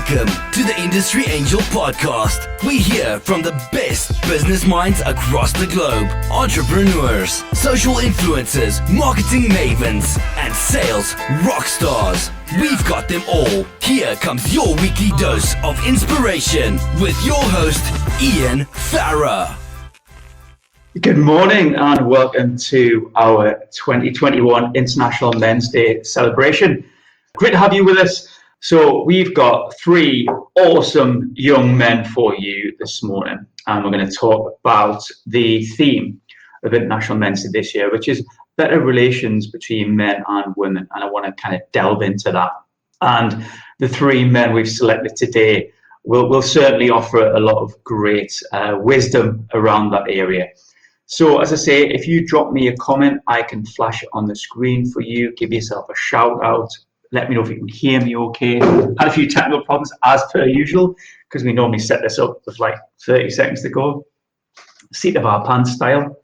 Welcome to the Industry Angel Podcast. We hear from the best business minds across the globe, entrepreneurs, social influencers, marketing mavens, and sales rock stars. We've got them all. Here comes your weekly dose of inspiration with your host, Ian Farah. Good morning and welcome to our 2021 International Men's Day celebration. Great to have you with us. So we've got three awesome young men for you this morning, and we're going to talk about the theme of International Men's Day this year, which is better relations between men and women. And I want to kind of delve into that. And the three men we've selected today will certainly offer a lot of great wisdom around that area. So as I say, if you drop me a comment, I can flash it on the screen for you, give yourself a shout out. Let me know if you can hear me okay. Had a few technical problems as per usual, because we normally set this up with like 30 seconds to go. Seat of our pants style.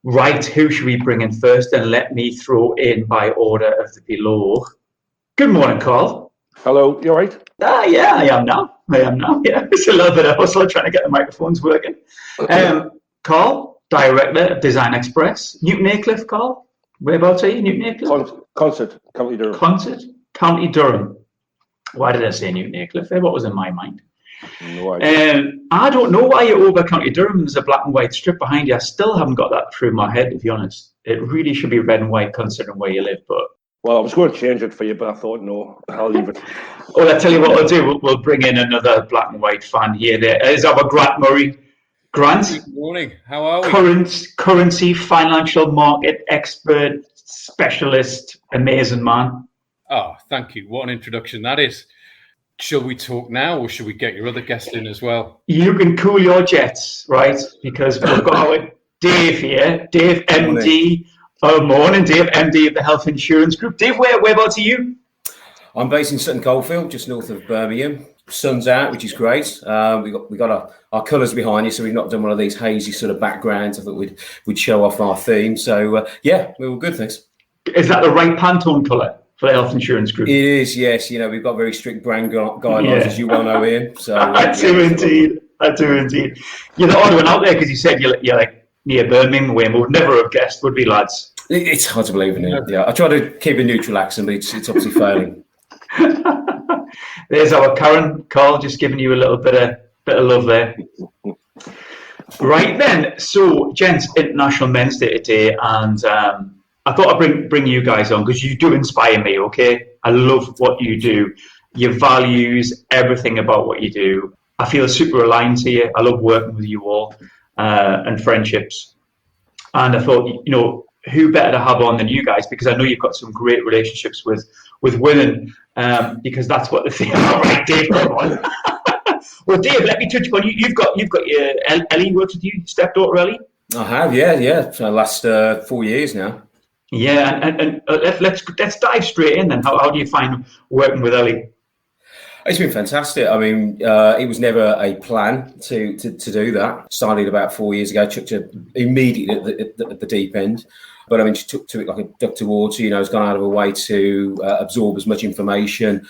Right, who should we bring in first? And let me throw in by order of the below. Good morning, Carl. Hello, you all right? Yeah, I am now. Yeah, it's a little bit of hustle trying to get the microphones working. Carl, Director of Design Xpress. Newton Aycliffe, Carl. Whereabouts are you, Newton Aycliffe? Consett, County Durham. Consett, County Durham. Why did I say Newton Aycliffe there? What was in my mind? No idea. I don't know why you're over County Durham. There's a black and white strip behind you. I still haven't got that through my head, to be honest. It really should be red and white considering where you live, but... Well, I was going to change it for you, but I thought, no, I'll leave it. Well, I'll tell you what we'll do. We'll bring in another black and white fan here. There is our Grant Murray. Grant. Good morning. How are we? Currency, financial market expert, specialist, amazing man. Oh, thank you. What an introduction that is. Shall we talk now, or should we get your other guest in as well? You can cool your jets, right? Because we've got our Dave here. Dave, MD. Morning, Dave, MD of the Health Insurance Group. Dave, whereabouts are you? I'm based in Sutton Coldfield, just north of Birmingham. Sun's out, which is great. We got our colours behind you, so we've not done one of these hazy sort of backgrounds. I thought we'd show off our theme. So yeah, we were good, thanks. Is that the right Pantone colour for the Health Insurance Group? It is, yes. You know, we've got very strict brand guidelines, as you well know, Ian. So I do indeed. You're the odd one out there because you said you're like near Birmingham, where we would never have guessed, would be, lads. It's hard to believe, isn't it? Yeah, I try to keep a neutral accent, but it's obviously failing. There's our Karen. Carl, just giving you a little bit of love there. Right then, so gents, International Men's Day today, and I thought I'd bring you guys on because you do inspire me. Okay, I love what you do, your values, everything about what you do. I feel super aligned to you. I love working with you all and friendships. And I thought, you know, who better to have on than you guys, because I know you've got some great relationships with women, because that's what the thing. All right, Dave, come on. Well, Dave, let me touch upon you. You've got your Ellie works with you, stepdaughter Ellie. I have, yeah. For the last 4 years now. Yeah, and let's dive straight in then. How do you find working with Ellie? It's been fantastic. I mean, it was never a plan to do that. Started about 4 years ago, chucked her immediately at the deep end. But I mean, she took to it like a duck to water, you know, has gone out of her way to absorb as much information,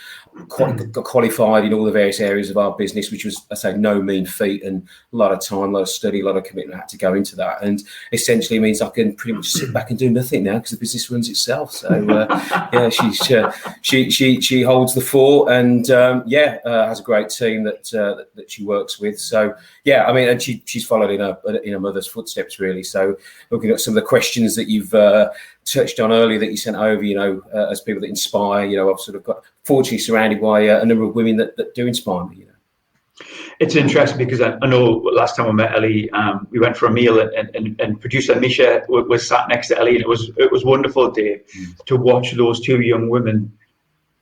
got qualified in all the various areas of our business, which was, I say, no mean feat, and a lot of time, a lot of study, a lot of commitment had to go into that. And essentially means I can pretty much sit back and do nothing now because the business runs itself. So yeah, she holds the fort, and has a great team that she works with. So yeah, I mean, and she's followed in her mother's footsteps really. So looking at some of the questions that you've touched on earlier that you sent over, you know, as people that inspire, you know, I've sort of got fortunately surrounded by a number of women that do inspire me, you know. It's interesting because I know last time I met Ellie, we went for a meal and producer Misha was sat next to Ellie, and it was wonderful, Dave, to watch those two young women,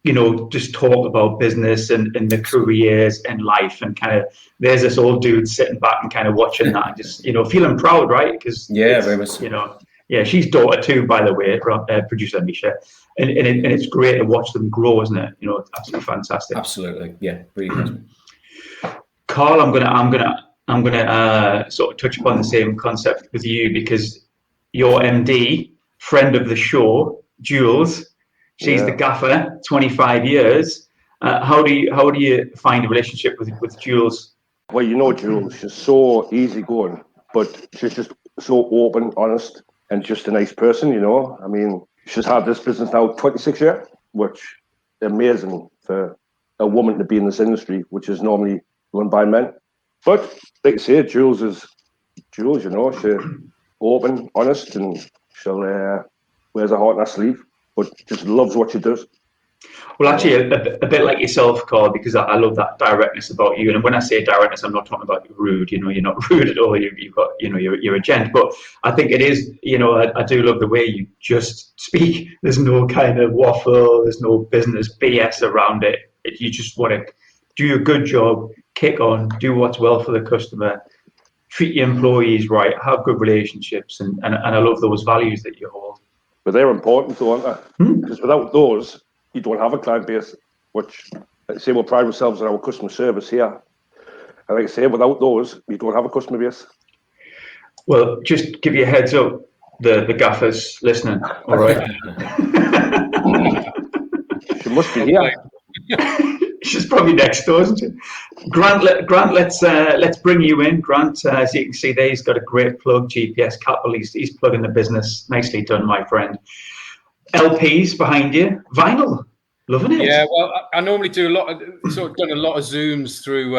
you know, just talk about business and their careers and life, and kind of there's this old dude sitting back and kind of watching that and just, you know, feeling proud, right? Because very much, you know. Yeah, she's daughter too, by the way, producer Misha, and it's great to watch them grow, isn't it? You know, it's absolutely fantastic. Absolutely, yeah, really. Carl, I'm gonna sort of touch upon the same concept with you, because your MD, friend of the show, Jules, she's the gaffer, 25 years, How do you find a relationship with Jules? Well, you know, Jules, she's so easygoing, but she's just so open, honest, and just a nice person, you know. I mean, she's had this business now 26 years, which is amazing for a woman to be in this industry, which is normally run by men. But like I say, Jules, you know, she's open, honest, and she'll wears her heart on her sleeve, but just loves what she does. Well, actually, a bit like yourself, Carl, because I love that directness about you. And when I say directness, I'm not talking about rude. You know, you're not rude at all. You've got, you know, you're a gent. But I think it is, you know, I do love the way you just speak. There's no kind of waffle. There's no business BS around it. You just want to do a good job, kick on, do what's well for the customer, treat your employees right, have good relationships, and I love those values that you hold. But they're important, though, aren't they? Because without those, you don't have a client base, which, like I say, we pride ourselves on our customer service here. And like I say, without those, you don't have a customer base. Well, just give you a heads up, the gaffers listening, all right? She must be here. She's probably next door, isn't she? Grant, let's bring you in. Grant, as you can see there, he's got a great plug, GPS Capital. He's plugging the business. Nicely done, my friend. LPs behind you, vinyl, loving it. Yeah, well, I normally do done a lot of Zooms through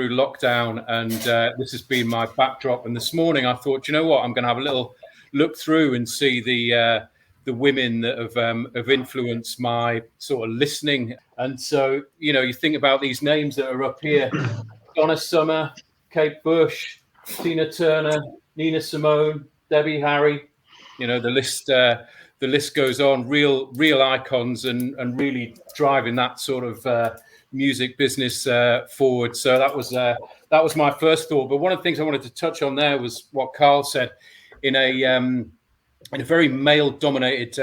lockdown, and this has been my backdrop. And this morning, I thought, you know what, I'm going to have a little look through and see the women that have influenced my sort of listening. And so, you know, you think about these names that are up here: Donna Summer, Kate Bush, Tina Turner, Nina Simone, Debbie Harry. You know, the list goes on. Real icons and really driving that sort of music business forward. So that was my first thought. But one of the things I wanted to touch on there was what Carl said. In a very male-dominated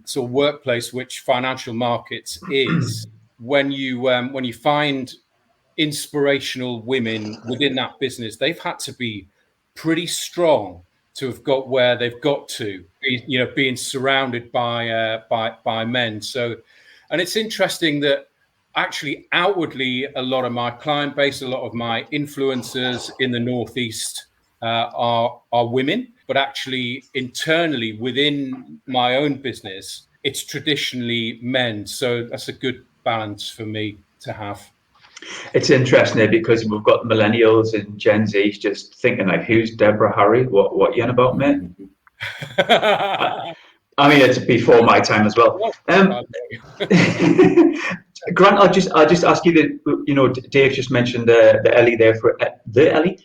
sort of workplace, which financial markets is, when you find inspirational women within that business, they've had to be pretty strong to have got where they've got to, you know, being surrounded by men. So, and it's interesting that actually outwardly, a lot of my client base, a lot of my influencers in the Northeast are women, but actually internally within my own business, it's traditionally men. So that's a good balance for me to have. It's interesting because we've got millennials and Gen Z just thinking like, who's Deborah Harry? What you on about, mate? I mean, it's before my time as well. Grant, I'll just ask you that, you know, Dave just mentioned the Ellie there for the Ellie.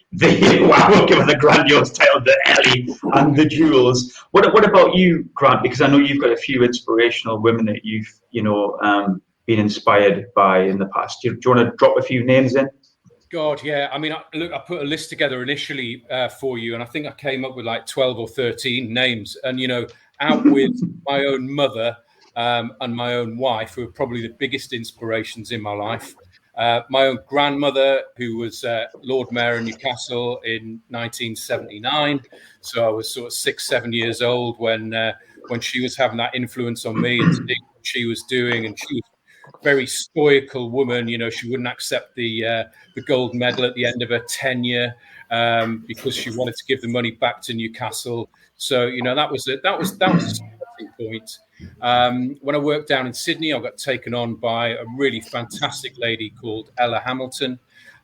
Wow, we'll give it a grandiose title, the Ellie and the Jules. What about you, Grant? Because I know you've got a few inspirational women that you've, you know, been inspired by in the past. Do you want to drop a few names in? God, yeah. I mean, I put a list together initially for you, and I think I came up with like 12 or 13 names. And, you know, out with my own mother and my own wife, who are probably the biggest inspirations in my life. My own grandmother, who was Lord Mayor of Newcastle in 1979. So I was sort of 6-7 years old when she was having that influence on me and seeing what she was doing. And she was very stoical woman. You know, she wouldn't accept the gold medal at the end of her tenure because she wanted to give the money back to Newcastle. So, you know, that was a starting point. When I worked down in Sydney, I got taken on by a really fantastic lady called Ella Hamilton,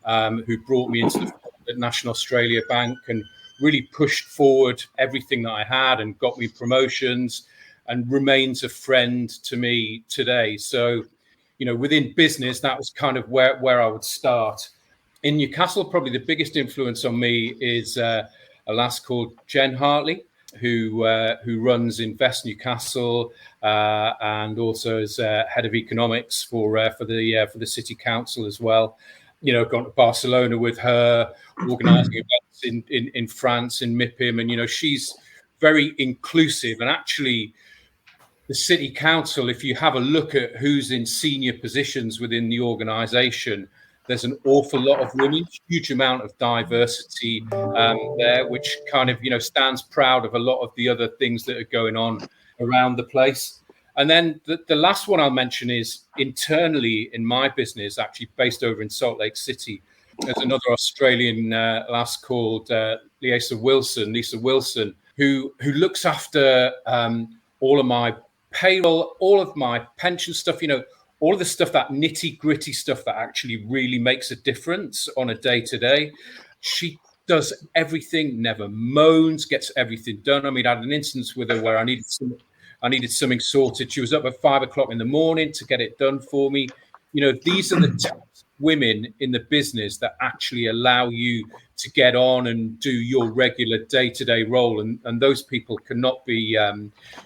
who brought me into the National Australia Bank and really pushed forward everything that I had and got me promotions and remains a friend to me today. So, you know, within business, that was kind of where I would start. In Newcastle, probably the biggest influence on me is a lass called Jen Hartley, who runs Invest Newcastle and also is head of economics for the city council as well. You know, gone to Barcelona with her, organising events in France, in MIPIM, and you know, she's very inclusive. And actually, the city council, if you have a look at who's in senior positions within the organisation, there's an awful lot of women, huge amount of diversity there, which kind of, you know, stands proud of a lot of the other things that are going on around the place. And then the last one I'll mention is internally in my business, actually based over in Salt Lake City. There's another Australian lass called Lisa Wilson, who looks after all of my payroll, all of my pension stuff, all of the stuff, that nitty gritty stuff that actually really makes a difference on a day to day. She does everything, never moans, gets everything done. I mean, I had an instance with her where I needed something sorted. She was up at 5 o'clock in the morning to get it done for me. These are the types of women in the business that actually allow you to get on and do your regular day-to-day role. And those people cannot be,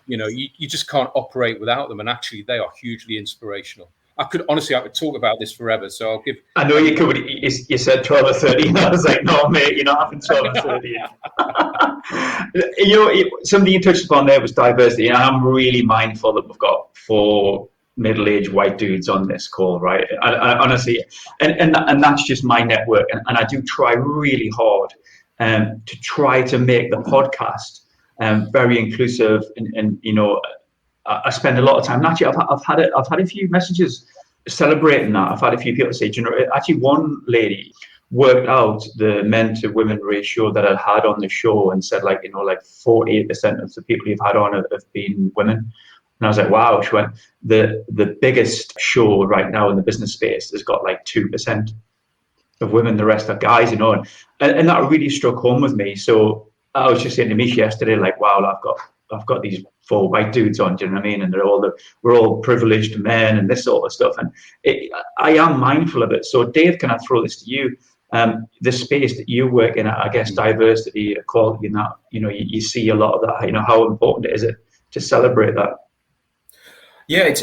you just can't operate without them. And actually, they are hugely inspirational. I could talk about this forever. So I'll give. I know you could. You said 12 or 13. I was like, no, mate, you're not having 12 or 13. Something you touched upon there was diversity. And I'm really mindful that we've got 4 middle-aged white dudes on this call, right? I honestly, and that's just my network. And I do try really hard to try to make the podcast very inclusive. And I spend a lot of time. Actually, I've had a few messages celebrating that. I've had a few people say, actually, one lady worked out the men to women ratio that I had on the show and said, 48% of the people you've had on have been women. And I was like, wow. She went, the biggest show right now in the business space has got 2% of women. The rest are guys, and that really struck home with me. So I was just saying to Mish yesterday, wow, I've got these 4 white dudes on, do you know what I mean? And we're all privileged men and this sort of stuff. And I am mindful of it. So Dave, can I throw this to you? The space that you work in, I guess, diversity, equality, and that, you see a lot of that. How important is it to celebrate that? Yeah, it's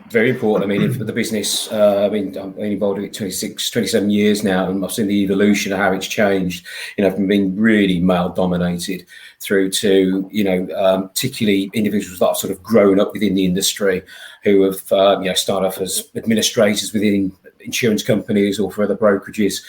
very important. I mean, for the business, I'm involved in it 27 years now, and I've seen the evolution of how it's changed, from being really male dominated through to, particularly individuals that have sort of grown up within the industry who have, started off as administrators within insurance companies or for other brokerages,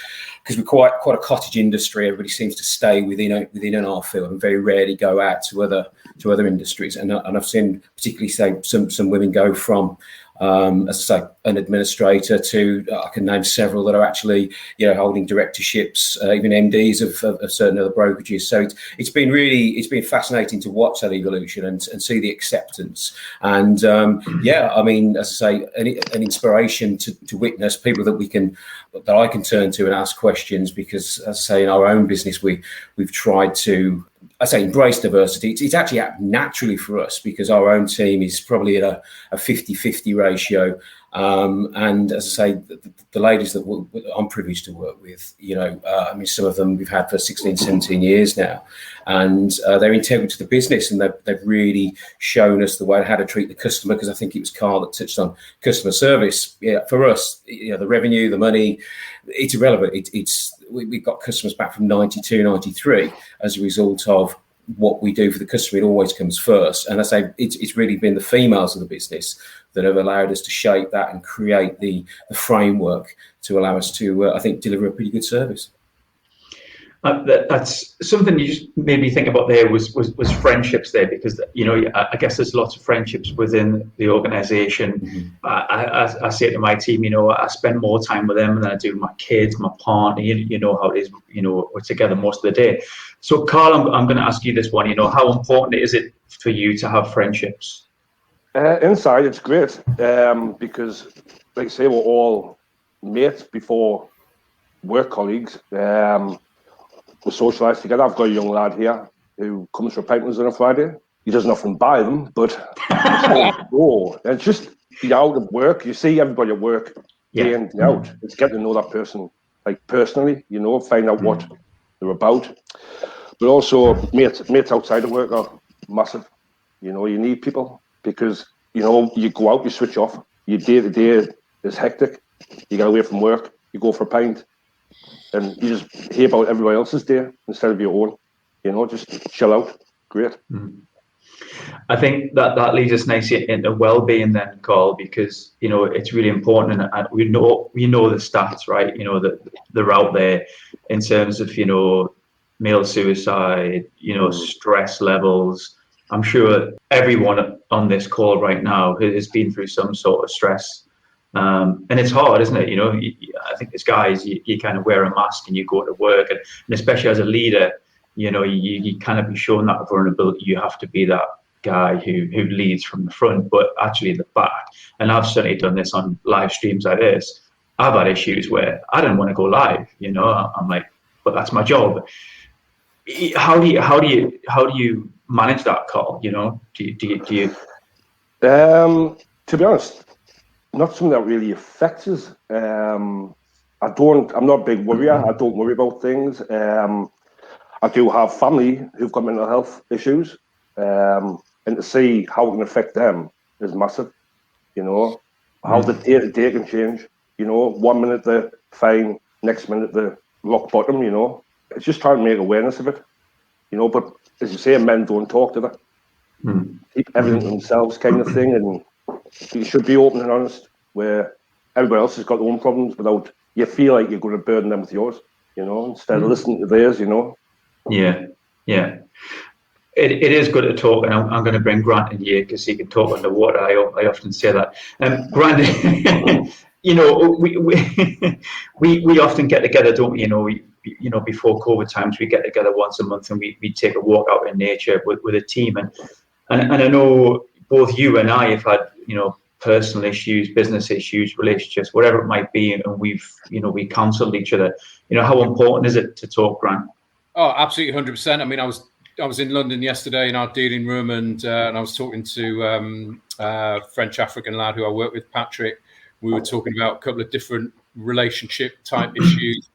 because we're quite a cottage industry. Everybody seems to stay within our field and very rarely go out to other industries. And I've seen particularly some women go from as I say, an administrator to I can name several that are actually holding directorships, even MDs of certain other brokerages. So it's been fascinating to watch that evolution and see the acceptance. And as I say, an inspiration to witness people that I can turn to and ask questions, because as I say, in our own business we've tried to embrace diversity. It's actually happened naturally for us because our own team is probably at a 50-50 ratio. And as I say, the ladies that I'm privileged to work with, some of them we've had for 16, 17 years now, and they're integral to the business, and they've really shown us the way how to treat the customer, because I think it was Carl that touched on customer service. Yeah, for us, the revenue, the money, it's irrelevant. We've got customers back from 92, 93 as a result of what we do for the customer. It always comes first. And I say it's really been the females of the business that have allowed us to shape that and create the framework to allow us to, deliver a pretty good service. That's something you just made me think about there was friendships there, because I guess there's lots of friendships within the organization. Mm-hmm. I say to my team, I spend more time with them than I do my kids, my partner. You know how it is. We're together most of the day. So Carl, I'm going to ask you this one. How important is it for you to have friendships? Inside, it's great because, like I say, we're all mates before work colleagues. We socialise together. I've got a young lad here who comes for pinters on a Friday. He doesn't often buy them, but it's just you're out at work. You see everybody at work day in, day out. It's getting to know that person, personally, find out what they're about. But also, mates outside of work are massive. You need people because, you go out, you switch off. Your day-to-day is hectic. You get away from work, you go for a pint, and you just hear about everybody else's day instead of your own. Just chill out. Great. Mm. I think that leads us nicely into wellbeing then, Carl, because it's really important, and we know the stats, right? That they're out there in terms of male suicide, stress levels, I'm sure everyone on this call right now has been through some sort of stress. And it's hard, isn't it? I think as guys, you kind of wear a mask and you go to work, and especially as a leader, you kind of be shown that vulnerability. You have to be that guy who leads from the front, but actually in the back. And I've certainly done this on live streams like this. I've had issues where I don't want to go live. I'm like, but that's my job. How do you manage that, Carl? Do you? To be honest, not something that really affects us. I'm not a big worrier. I don't worry about things. I do have family who've got mental health issues, and to see how it can affect them is massive. How the day-to-day can change. 1 minute they're fine, next minute they're rock bottom. It's just trying to make awareness of it. But as you say, men don't talk to them. Keep everything to themselves, kind of thing, and you should be open and honest. Where everybody else has got their own problems, without you feel like you're going to burden them with yours. Instead of listening to theirs. Yeah. It is good to talk, and I'm going to bring Grant in here because he can talk underwater. I often say that. Grant, we often get together, don't we? Before COVID times, we get together once a month and we take a walk out in nature with a team. And I know both you and I have had, personal issues, business issues, relationships, whatever it might be, and we counseled each other. How important is it to talk, Grant? Oh, absolutely, 100%. I mean, I was in London yesterday in our dealing room, and I was talking to a French African lad who I work with, Patrick. We were talking about a couple of different relationship type issues,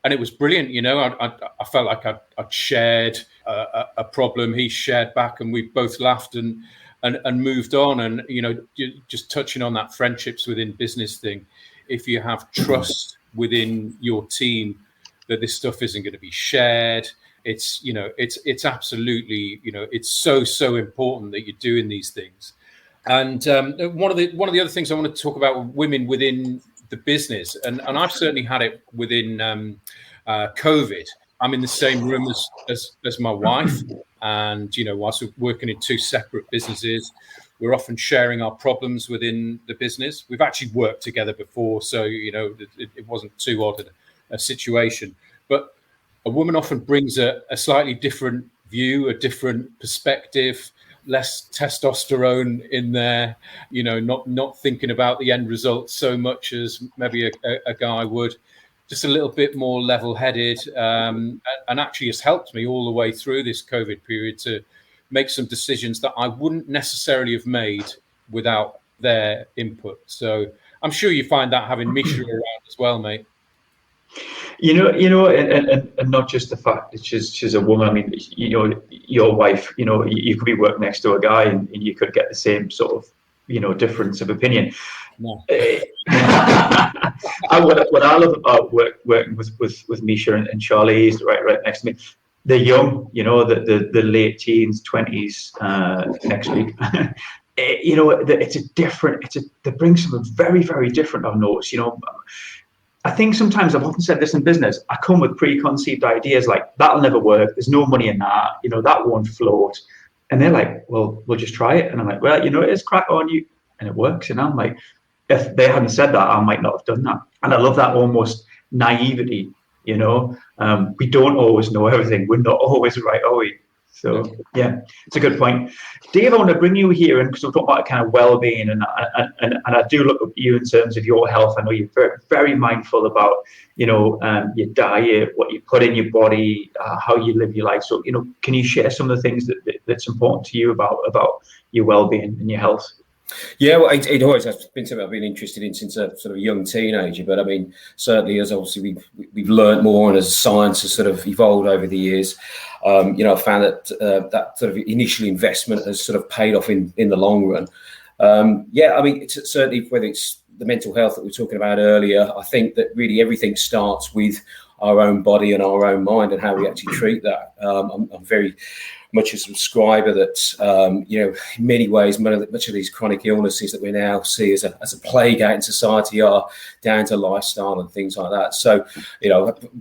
and it was brilliant. I felt like I'd shared a problem. He shared back, and we both laughed and moved on. And just touching on that friendships within business thing, if you have trust within your team that this stuff isn't going to be shared, it's absolutely, it's so important that you're doing these things. And one of the other things I want to talk about with women within the business, and I've certainly had it within COVID. I'm in the same room as my wife, and whilst we're working in two separate businesses, we're often sharing our problems within the business. We've actually worked together before, so it wasn't too odd a situation. But a woman often brings a slightly different view, a different perspective, less testosterone in there, not thinking about the end result so much as maybe a guy would. Just a little bit more level-headed, and actually has helped me all the way through this COVID period to make some decisions that I wouldn't necessarily have made without their input. So I'm sure you find that having Misha around as well, mate. And not just the fact that she's a woman. I mean, your wife, you could be working next to a guy and you could get the same sort of, difference of opinion. No. What I love about working with Misha and Charlie is right next to me. They're young, the late teens, 20s next week. They bring something very, very different. I've noticed, I think sometimes I've often said this in business. I come with preconceived ideas like that'll never work. There's no money in that. That won't float. And they're like, well, we'll just try it. And I'm like, well, it is crack on you, and it works. And I'm like, if they hadn't said that, I might not have done that. And I love that almost naivety. We don't always know everything. We're not always right, are we? So yeah, it's a good point. Dave, I want to bring you here, and because we're talking about kind of well-being, and I do look at you in terms of your health. I know you're very, very mindful about your diet, what you put in your body, how you live your life. So can you share some of the things that's important to you about your well-being and your health? Yeah, well, it always has been something I've been interested in since a sort of young teenager. But I mean, certainly as obviously we've learned more, and as science has sort of evolved over the years, I found that that sort of initial investment has sort of paid off in the long run. I mean, it's certainly whether it's the mental health that we were talking about earlier, I think that really everything starts with our own body and our own mind and how we actually treat that. I'm very much a subscriber that, in many ways, much of these chronic illnesses that we now see as a plague out in society are down to lifestyle and things like that. So,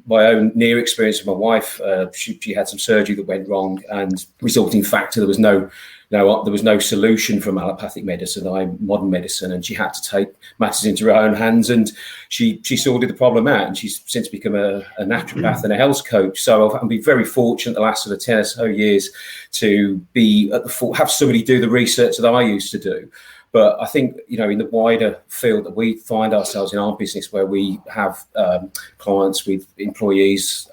my own near experience with my wife, she had some surgery that went wrong, and resulting factor, there was no there was no solution from allopathic medicine, modern medicine, and she had to take matters into her own hands, and she sorted the problem out, and she's since become a naturopath and a health coach. So I've been very fortunate the last sort of 10 or so years to be have somebody do the research that I used to do. But I think, in the wider field that we find ourselves in our business, where we have clients with employees,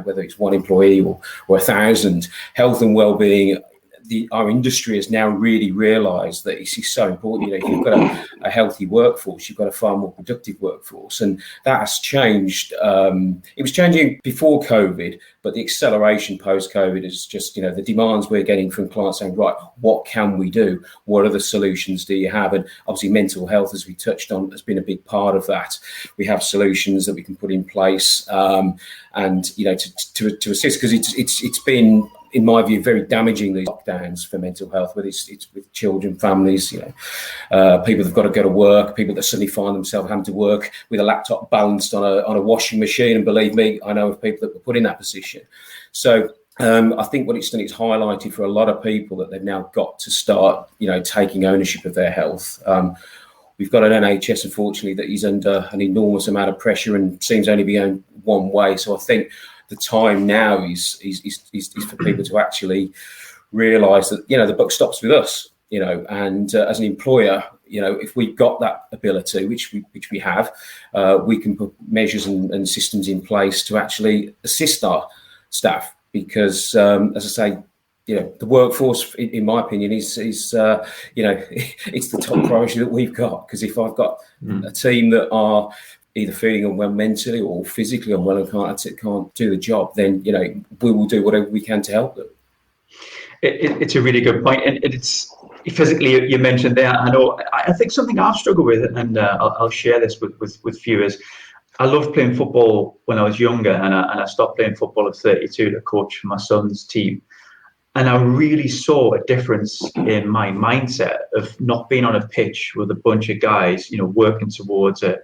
whether it's one employee or 1,000, health and well-being, our industry has now really realised that this is so important. If you've got a healthy workforce, you've got a far more productive workforce, and that has changed. It was changing before COVID, but the acceleration post-COVID is just, the demands we're getting from clients saying, right, what can we do? What other solutions do you have? And obviously mental health, as we touched on, has been a big part of that. We have solutions that we can put in place and, to assist, because it's been, in my view, very damaging, these lockdowns for mental health, whether it's with children, families, people that've got to go to work, people that suddenly find themselves having to work with a laptop balanced on a washing machine. And believe me, I know of people that were put in that position. So I think what it's done, it's highlighted for a lot of people that they've now got to start, taking ownership of their health. We've got an NHS, unfortunately, that is under an enormous amount of pressure and seems only be going one way. So I think the time now is for people to actually realise that, the buck stops with us, and as an employer, if we've got that ability, which we have, we can put measures and systems in place to actually assist our staff, because, as I say, the workforce, in my opinion, is it's the top priority that we've got. Because if I've got a team that are either feeling unwell mentally or physically unwell and can't do the job, then we will do whatever we can to help them. It's a really good point, and it's physically, you mentioned there. I think something I've struggled with, and I'll share this with viewers. I loved playing football when I was younger, and I stopped playing football at 32 to coach my son's team. And I really saw a difference in my mindset of not being on a pitch with a bunch of guys, working towards a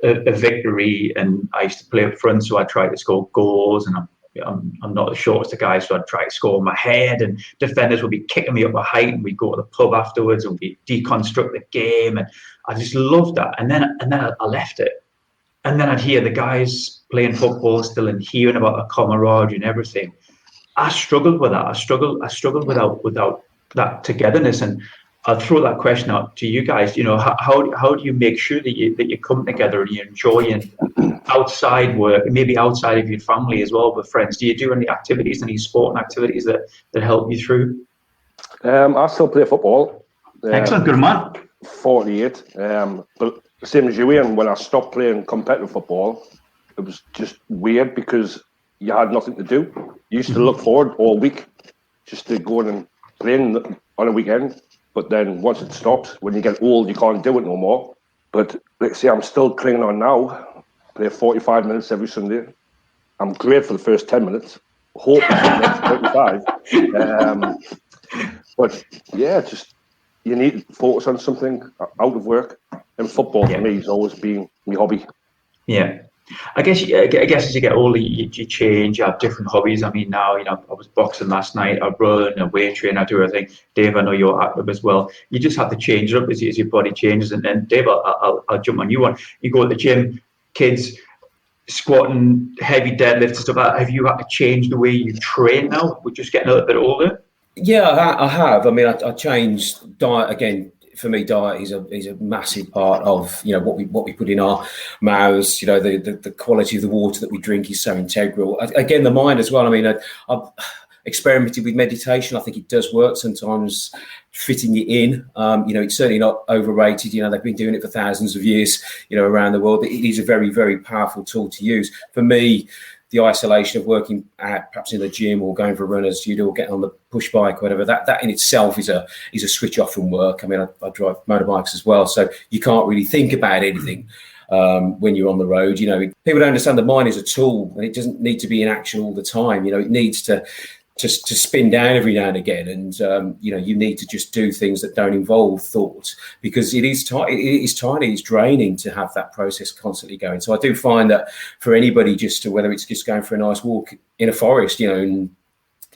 victory. And I used to play up front, so I tried to score goals, and I'm not the shortest of guys, so I'd try to score in my head, and defenders would be kicking me up a height, and we'd go to the pub afterwards and we'd deconstruct the game, and I just loved that. And then I left it, and then I'd hear the guys playing football still and hearing about the camaraderie and everything. I struggled with that. I struggled without that togetherness. And I'll throw that question out to you guys. How do you make sure that you come together and you're enjoying outside work, and maybe outside of your family as well, with friends? Do you do any sporting activities that help you through? I still play football. Excellent, good man. 48. But same as you, Ian, when I stopped playing competitive football, it was just weird because you had nothing to do. You used to look forward all week just to go and playing on a weekend. But then once it stops, when you get old, you can't do it no more. But let's say I'm still clinging on now. Play 45 minutes every Sunday. I'm great for the first 10 minutes. Hope the next 35. But yeah, just you need to focus on something out of work. And football for me has always been my hobby. Yeah. I guess as you get older, you change. You have different hobbies. I mean, now, I was boxing last night. I run, I weight train, I do everything. Dave, I know you're active as well. You just have to change it up as your body changes. And then, Dave, I'll jump on you one. You go to the gym, kids squatting, heavy deadlifts and stuff like that. Have you had to change the way you train now? We're just getting a little bit older. Yeah, I have. I mean, I changed diet again. For me, diet is a massive part of what we put in our mouths. The quality of the water that we drink is so integral. Again, the mind as well. I mean, I've experimented with meditation. I think it does work sometimes, fitting it in. It's certainly not overrated. They've been doing it for thousands of years. Around the world. It is a very, very powerful tool to use. For me, the isolation of working at perhaps in the gym or going for a run as you do, or getting on the push bike or whatever, that in itself is a switch off from work. I mean, I drive motorbikes as well, so you can't really think about anything when you're on the road. People don't understand the mind is a tool, and it doesn't need to be in action all the time. It needs to spin down every now and again, and you need to just do things that don't involve thought, because it is tiny, it's draining to have that process constantly going. So I do find that for anybody, whether it's just going for a nice walk in a forest, and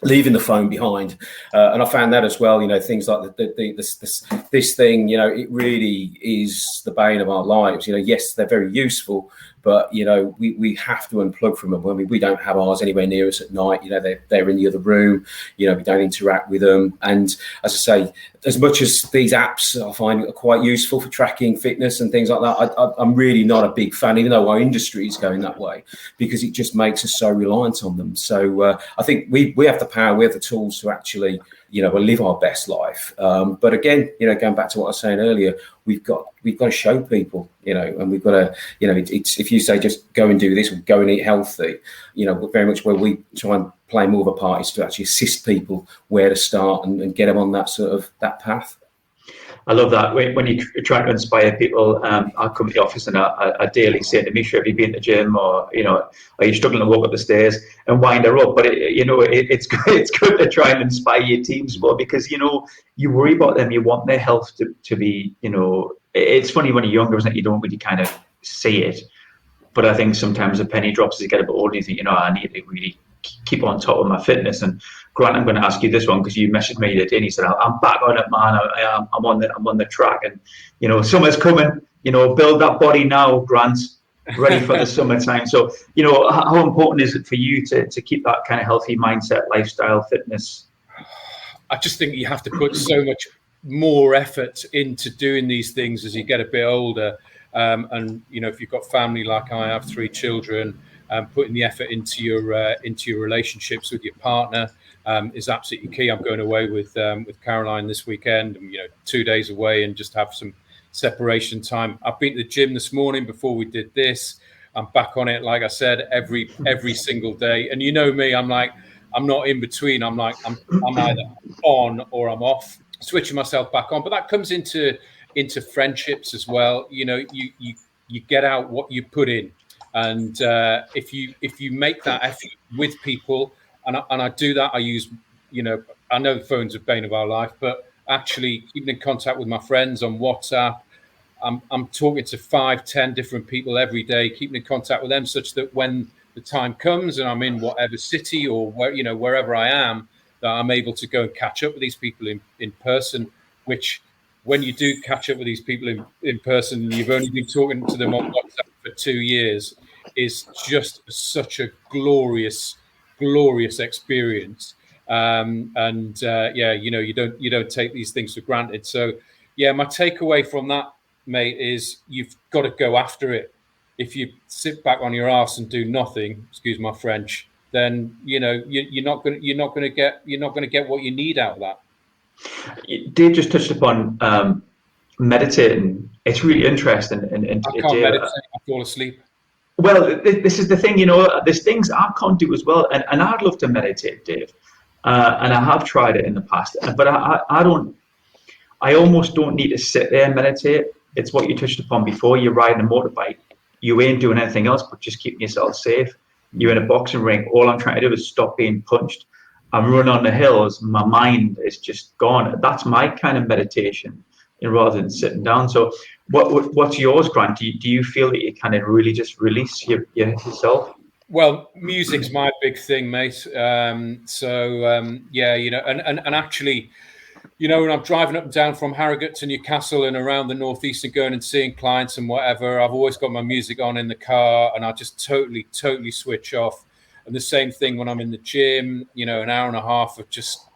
leaving the phone behind. And I found that as well, you know, things like this thing, you know, it really is the bane of our lives. You know, yes, they're very useful, but, you know, we have to unplug from them. I mean, we don't have ours anywhere near us at night. You know, they're in the other room. You know, we don't interact with them. And as I say, as much as these apps I find are quite useful for tracking fitness and things like that, I'm really not a big fan, even though our industry is going that way, because it just makes us so reliant on them. So I think we have the power, we have the tools to actually, you know, live our best life. But again, you know, going back to what I was saying earlier, we've got to show people, you know, and we've got to, you know, it's if you say just go and do this or go and eat healthy, you know, very much where we try and play more of a part is to actually assist people where to start and get them on that sort of that path. I love that. When you're trying to inspire people, I come to the office and I daily say to Misha, have you been to the gym, or, you know, are you struggling to walk up the stairs, and wind her up. But, it's good to try and inspire your teams more, because, you know, you worry about them. You want their health to be, you know, it's funny when you're younger, isn't it? You don't really kind of see it. But I think sometimes the penny drops as you get a bit older and you think, you know, I need to really keep on top of my fitness. And Grant, I'm going to ask you this one, because you messaged me today and you said, I'm back on it, man. I'm on the track, and, you know, summer's coming. You know, build that body now, Grant, ready for the summertime. So, you know, how important is it for you to keep that kind of healthy mindset, lifestyle, fitness? I just think you have to put so much more effort into doing these things as you get a bit older. And, you know, if you've got family like I have, 3 children, putting the effort into your relationships with your partner is absolutely key. I'm going away with Caroline this weekend, and, you know, 2 days away, and just have some separation time. I've been to the gym this morning before we did this. I'm back on it, like I said, every single day. And you know me, I'm not in between. I'm either on or I'm off, switching myself back on. But that comes into friendships as well. You know, you get out what you put in. And if you make that effort with people, and I do that, I use, you know, I know the phone's a bane of our life, but actually keeping in contact with my friends on WhatsApp, I'm talking to 5-10 different people every day, keeping in contact with them, such that when the time comes and I'm in whatever city or wherever I am, that I'm able to go and catch up with these people in person. Which, when you do catch up with these people in person, you've only been talking to them on WhatsApp for 2 years, is just such a glorious experience. Yeah, you know, you don't take these things for granted. So yeah, my takeaway from that, mate, is you've got to go after it. If you sit back on your arse and do nothing, excuse my French, then, you know, you're not going to get what you need out of that. Dave just touched upon meditating. It's really interesting. I can't meditate. I fall asleep. Well, this is the thing, you know, there's things I can't do as well. And I'd love to meditate, Dave. And I have tried it in the past. But I almost don't need to sit there and meditate. It's what you touched upon before. You're riding a motorbike. You ain't doing anything else but just keeping yourself safe. You're in a boxing ring. All I'm trying to do is stop being punched. I'm running on the hills. My mind is just gone. That's my kind of meditation, rather than sitting down. So what's yours, Grant? Do you feel that you kind of really just release yourself? Well, music's my big thing, mate. Yeah, you know, and actually, you know, when I'm driving up and down from Harrogate to Newcastle and around the northeast and going and seeing clients and whatever, I've always got my music on in the car, and I just totally switch off. And the same thing when I'm in the gym, you know, an hour and a half of just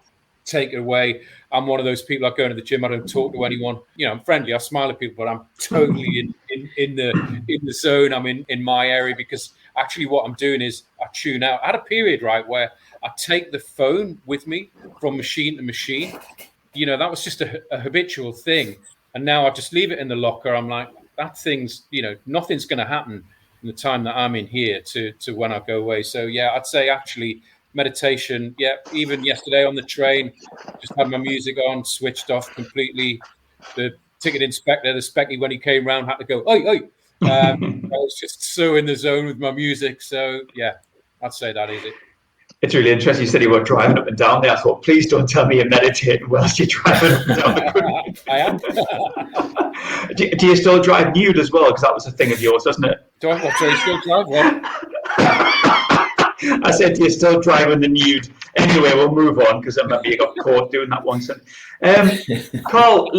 take it away. I'm one of those people, I go into the gym, I don't talk to anyone. You know, I'm friendly, I smile at people, but I'm totally in the zone. I'm in my area, because actually what I'm doing is I tune out. I had a period, right, where I take the phone with me from machine to machine. You know, that was just a habitual thing. And now I just leave it in the locker. I'm like, that thing's, you know, nothing's going to happen in the time that I'm in here to when I go away. So yeah, I'd say actually meditation. Yeah, even yesterday on the train, just had my music on, switched off completely. The ticket inspector, the specky, when he came round, had to go, oi. I was just so in the zone with my music. So yeah, I'd say that is it. It's really interesting. You said you were driving up and down there. I thought, please don't tell me you're meditating whilst you're driving up and down the I am. Do you still drive nude as well? Because that was a thing of yours, wasn't it? Do I still drive one? I said you're still driving the nude. Anyway, we'll move on because I remember you got caught doing that once. Carl,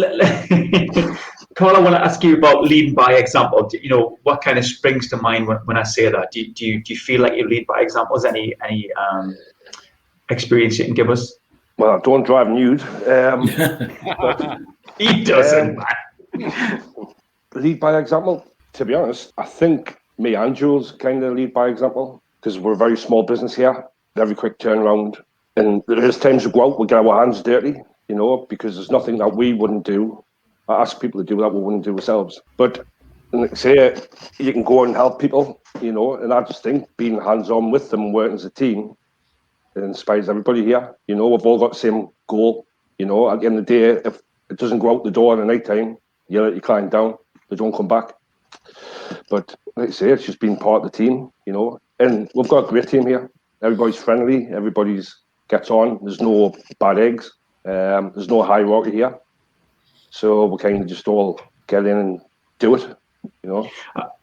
Carl, I want to ask you about leading by example. You know, what kind of springs to mind when I say that? Do you feel like you lead by example? Is any experience you can give us? Well, I don't drive nude. But he doesn't. Lead by example. To be honest, I think me and Jules kind of lead by example because we're a very small business here. Very quick turnaround, and there's times we go out, we get our hands dirty, you know, because there's nothing that we wouldn't do. I ask people to do that we wouldn't do ourselves. But like I say, you can go and help people, you know, and I just think being hands-on with them and working as a team, it inspires everybody here. You know, we've all got the same goal. You know, at the end of the day, if it doesn't go out the door in the night time, you let your client down, they don't come back. But like I say, it's just being part of the team, you know, and we've got a great team here. Everybody's friendly, everybody's gets on. There's no bad eggs. There's no hierarchy here. So we kind of just all get in and do it, you know.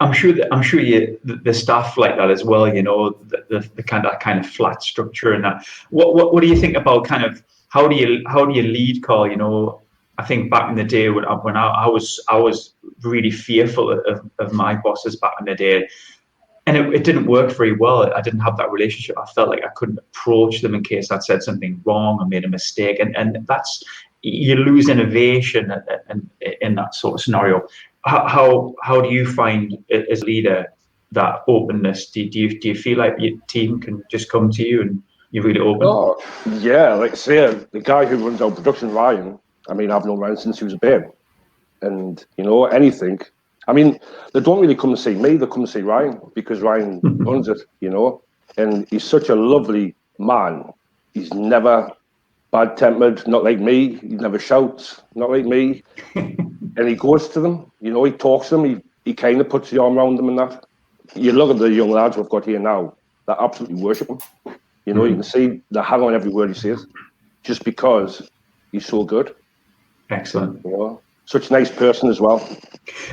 I'm sure the staff like that as well, you know, the kind of flat structure and that. What do you think about kind of how do you lead, Carl? You know, I think back in the day when I was really fearful of my bosses back in the day. And it didn't work very well. I didn't have that relationship. I felt like I couldn't approach them in case I'd said something wrong or made a mistake. And that's, you lose innovation in that sort of scenario. How do you find as a leader that openness? Do you feel like your team can just come to you and you're really open? Oh, yeah, like I say, the guy who runs our production, Ryan, I mean, I've known Ryan since he was a babe. And, you know, anything. I mean, they don't really come to see me, they come to see Ryan because Ryan runs it, you know. And he's such a lovely man. He's never bad-tempered, not like me. He never shouts, not like me. And he goes to them, you know, he talks to them. He kind of puts the arm around them and that. You look at the young lads we've got here now, they absolutely worship him. You know, you can see they hang on every word he says just because he's so good. Excellent. You know? Such a nice person as well.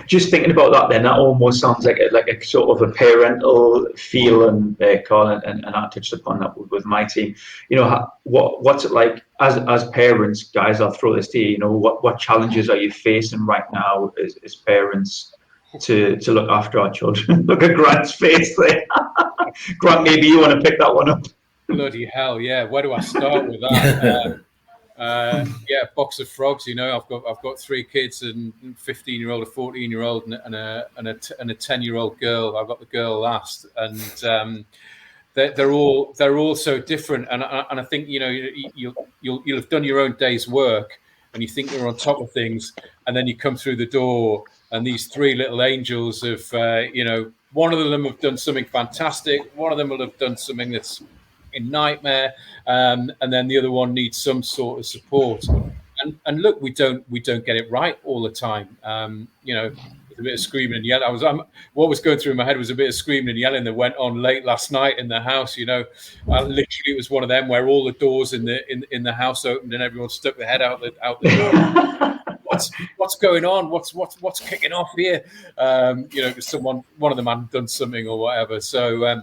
Just thinking about that, then that almost sounds like a sort of a parental feel, and Colin, and I touched upon that with my team. You know, what's it like as parents, guys? I'll throw this to you. You know, what challenges are you facing right now as parents to look after our children? Look at Grant's face there. Grant, maybe you want to pick that one up. Bloody hell, yeah. Where do I start with that? Box of frogs. You know, I've got 3 kids, and 15-year-old, a 14-year-old, and a 10-year-old girl. I've got the girl last, and they're all so different. And I think, you know, you'll have done your own day's work, and you think you're on top of things, and then you come through the door, and these 3 little angels have, you know, one of them have done something fantastic, one of them will have done something that's a nightmare, and then the other one needs some sort of support. And look, we don't get it right all the time. You know, a bit of screaming and yelling. What was going through my head was a bit of screaming and yelling that went on late last night in the house. You know, literally it was one of them where all the doors in the house opened and everyone stuck their head out the door. What's going on? What's kicking off here? You know, because one of them hadn't done something or whatever. So.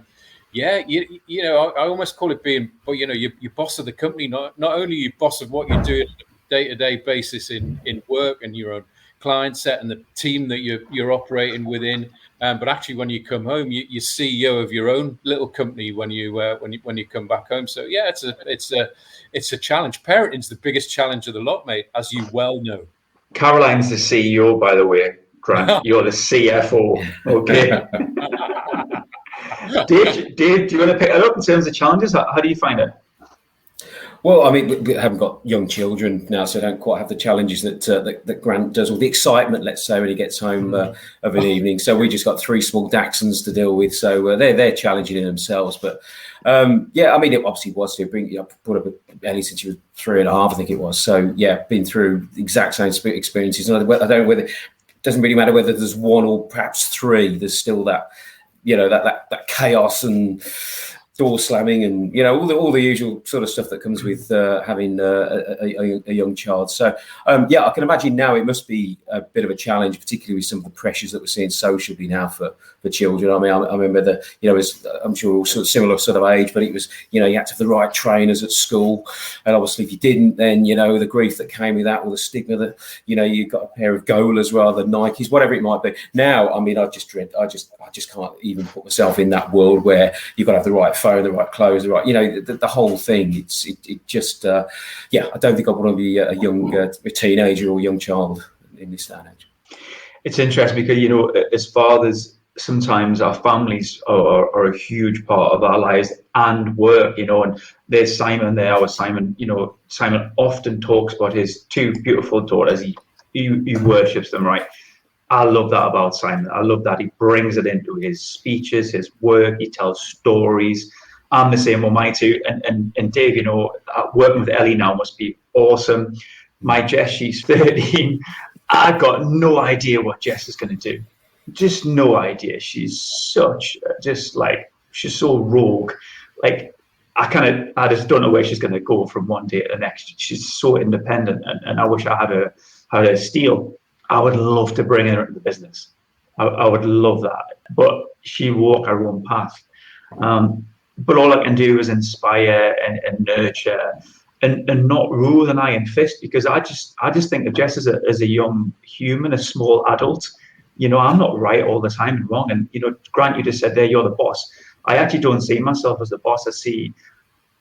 Yeah, you know, I almost call it being, but you know, you're boss of the company. Not only you boss of what you do on a day-to-day basis in work and your own client set and the team that you're operating within, but actually when you come home, you're CEO of your own little company when you come back home. So yeah, it's a challenge. Parenting's the biggest challenge of the lot, mate, as you well know. Caroline's the CEO, by the way. Grant, you're the CFO. Okay. Dave, do you want to pick it up in terms of challenges? How do you find it? Well, I mean, we haven't got young children now, so I don't quite have the challenges that Grant does, or the excitement, let's say, when he gets home of an evening. So we just got 3 small Dachshunds to deal with, so they're challenging in themselves. But yeah, I mean, it obviously was to bring. I brought up Ellie since she was 3.5, I think it was. So yeah, been through the exact same experiences. And I don't know whether it doesn't really matter whether there's 1 or perhaps 3. There's still that. You know, that chaos and door slamming and, you know, all the usual sort of stuff that comes with having a young child. So, yeah, I can imagine now it must be a bit of a challenge, particularly with some of the pressures that we're seeing socially now for children. I mean, I remember I'm sure all sort of similar sort of age, but it was, you know, you had to have the right trainers at school. And obviously if you didn't, then, you know, the grief that came with that, or the stigma that, you know, you got a pair of Golas rather than Nikes, whatever it might be. Now, I mean, I just can't even put myself in that world where you've got to have the right phone, the right clothes, the right, you know, the whole thing. It just, yeah, I don't think I want to be a young a teenager or young child in this day and age. It's interesting because, you know, as fathers, sometimes our families are a huge part of our lives and work, you know, and there's Simon there, our Simon, you know, Simon often talks about his two beautiful daughters. He worships them, right? I love that about Simon. I love that he brings it into his speeches, his work. He tells stories. I'm the same with my two. And Dave, you know, working with Ellie now must be awesome. My Jess, she's 13. I've got no idea what Jess is going to do. Just no idea. She's such, she's so rogue. Like, I just don't know where she's going to go from one day to the next. She's so independent, and I wish I had her steel. I would love to bring her into the business. I would love that. But she walked her own path. But all I can do is inspire and nurture and not rule with an iron fist, because I just think of Jess as a young human, a small adult. You know, I'm not right all the time and wrong. And, you know, Grant, you just said there, you're the boss. I actually don't see myself as the boss.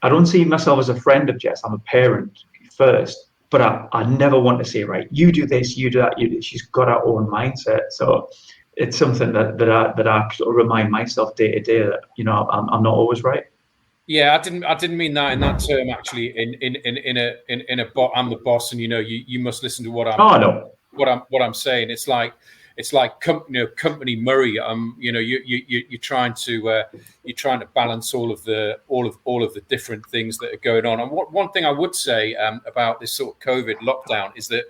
I don't see myself as a friend of Jess. I'm a parent first. But I never want to say, right, you do this, you do that. She's got her own mindset. So it's something that I sort of remind myself day to day that, you know, I'm not always right. Yeah, I didn't mean that in that term. Actually, I'm the boss, and, you know, you must listen to what I'm saying. It's like company Murray. You know, you're trying to balance all of the different things that are going on. And one thing I would say about this sort of COVID lockdown is that,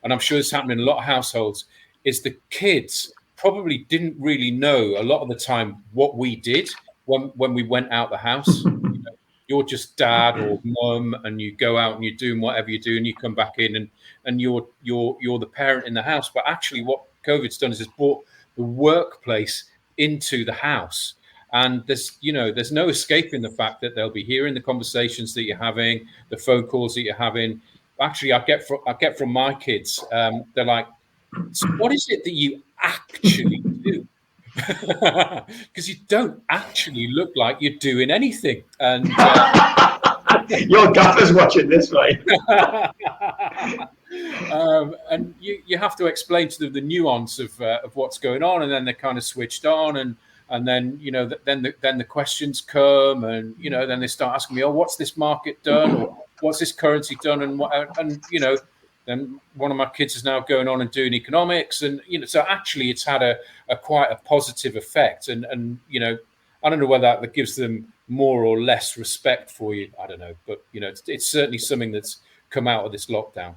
and I'm sure this happened in a lot of households, is the kids probably didn't really know a lot of the time what we did when we went out the house. You know, you're just dad or mum, and you go out and you're doing whatever you do, and you come back in and you're the parent in the house. But actually, what COVID's done is it's brought the workplace into the house, and there's no escaping the fact that they'll be hearing the conversations that you're having, the phone calls that you're having. Actually, I get from my kids, they're like, so what is it that you actually do? Because you don't actually look like you're doing anything. And your gaffer's watching this, right? And you have to explain to them the nuance of what's going on, and then they're kind of switched on, and then, you know, then the questions come, and, you know, then they start asking me, oh, what's this market done, or what's this currency done, and you know, then one of my kids is now going on and doing economics, and, you know, so actually it's had a quite a positive effect, and you know, I don't know whether that gives them more or less respect for you. I don't know, but, you know, it's certainly something that's come out of this lockdown.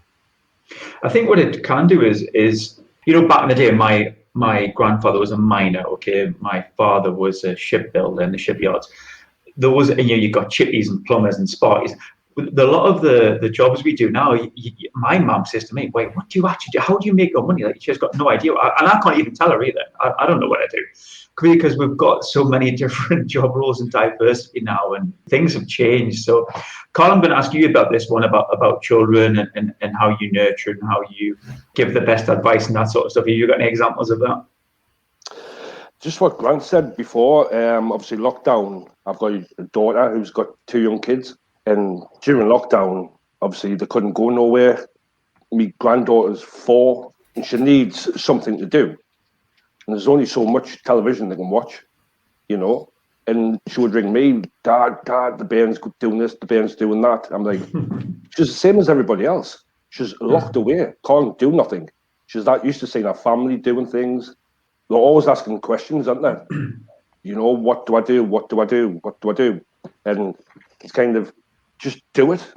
I think what it can do is, you know, back in the day, my grandfather was a miner. Okay, my father was a shipbuilder in the shipyards. There was, you know, you got chippies and plumbers and sparkies. A lot of the jobs we do now, my mum says to me, wait, what do you actually do? How do you make your money? Like, she's got no idea. And I can't even tell her either. I don't know what I do. Because we've got so many different job roles and diversity now, and things have changed. So, Carl, I'm going to ask you about this one, about children and how you nurture and how you give the best advice and that sort of stuff. Have you got any examples of that? Just what Grant said before, obviously lockdown, I've got a daughter who's got 2 young kids, and during lockdown, obviously they couldn't go nowhere. My granddaughter's 4, and she needs something to do. And there's only so much television they can watch, you know. And she would ring me, Dad, the bairn's doing this, the bairn's doing that. I'm like, she's the same as everybody else. She's locked away, can't do nothing. She's not used to seeing her family doing things. They're always asking questions, aren't they? You know, what do I do? What do I do? What do I do? And it's kind of, just do it,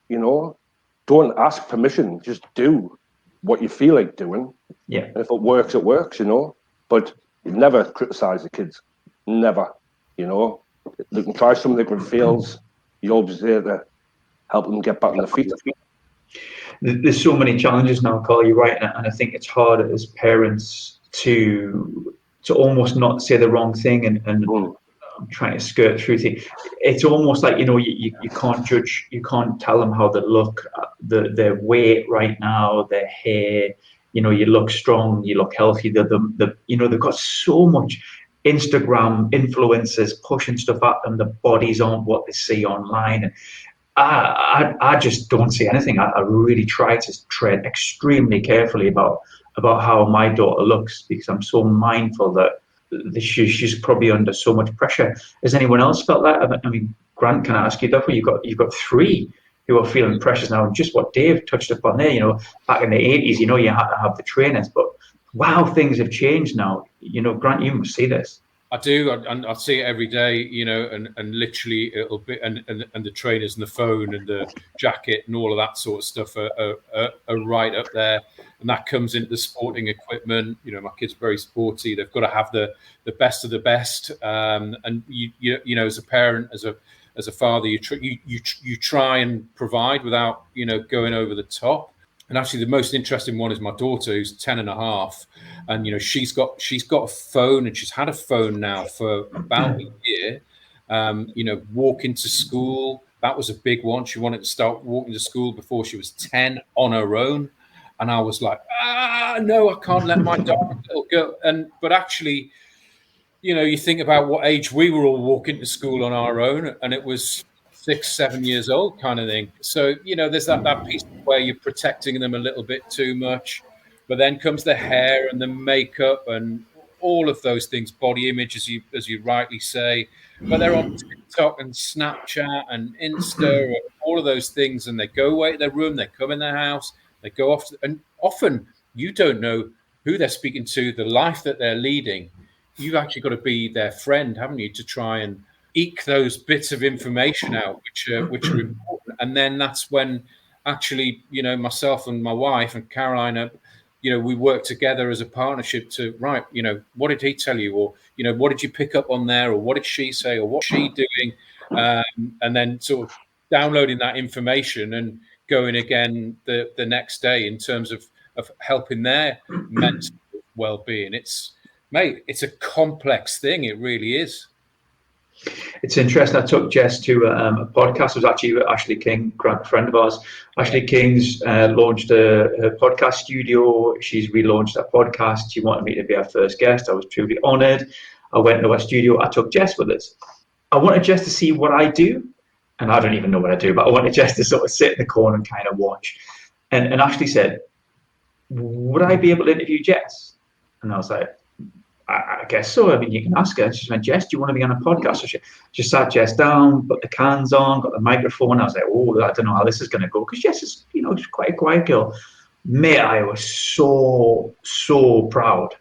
you know. Don't ask permission, just do what you feel like doing. Yeah. And if it works, you know. But you never criticise the kids, never, you know. they can try something, when it fails, you're always there to help them get back on their feet. There's so many challenges now, Carl, you're right, and I think it's hard as parents to almost not say the wrong thing and I'm trying to skirt through things. It's almost like, you can't judge, you can't tell them how they look, their weight right now, their hair, you look strong, you look healthy, they've got so much Instagram influencers pushing stuff at them, the bodies aren't what they see online. I just don't see anything. I really try to tread extremely carefully about how my daughter looks, because I'm so mindful that she's probably under so much pressure. Has anyone else felt that? I mean, Grant, can I ask you that? You've got three who are feeling pressures now, and just what Dave touched upon there. Back in the 80s, you had to have the trainers, but wow, things have changed now. Grant, you must see this. I do, and I see it every day, and literally it'll be, and the trainers and the phone and the jacket and all of that sort of stuff are right up there, and that comes into the sporting equipment. My kids are very sporty; they've got to have the best of the best. And you as a parent, as a father, you try and provide without going over the top. And actually, the most interesting one is my daughter, who's 10 and a half. And, she's got a phone, and she's had a phone now for about a year. Walking to school, that was a big one. She wanted to start walking to school before she was 10 on her own. And I was like, no, I can't let my little girl. But actually, you think about what age we were all walking to school on our own, and it was 6-7 years old kind of thing. So, there's that piece where you're protecting them a little bit too much, but then comes the hair and the makeup and all of those things, body image, as you rightly say. But they're on TikTok and Snapchat and Insta and all of those things, and they go away to their room, they come in their house, they go off, and often you don't know who they're speaking to, the life that they're leading. You've actually got to be their friend, haven't you, to try and eke those bits of information out, which are important. And then that's when actually, myself and my wife and Caroline, we work together as a partnership to, what did he tell you? Or, what did you pick up on there? Or what did she say? Or what's she doing? And then sort of downloading that information and going again the next day in terms of helping their mental well-being. It's a complex thing. It really is. It's interesting. I took Jess to a podcast. It was actually Ashley King, a friend of ours. Ashley King's launched her podcast studio. She's relaunched that podcast. She wanted me to be her first guest. I was truly honoured. I went to her studio. I took Jess with us. I wanted Jess to see what I do. And I don't even know what I do, but I wanted Jess to sort of sit in the corner and kind of watch. And Ashley said, would I be able to interview Jess? And I was like, I guess so. I mean, you can ask her. She went, Jess, do you want to be on a podcast? So she sat Jess down, put the cans on, got the microphone. I was like, I don't know how this is going to go. Because Jess is, she's quite a quiet girl. Mate, I was so proud.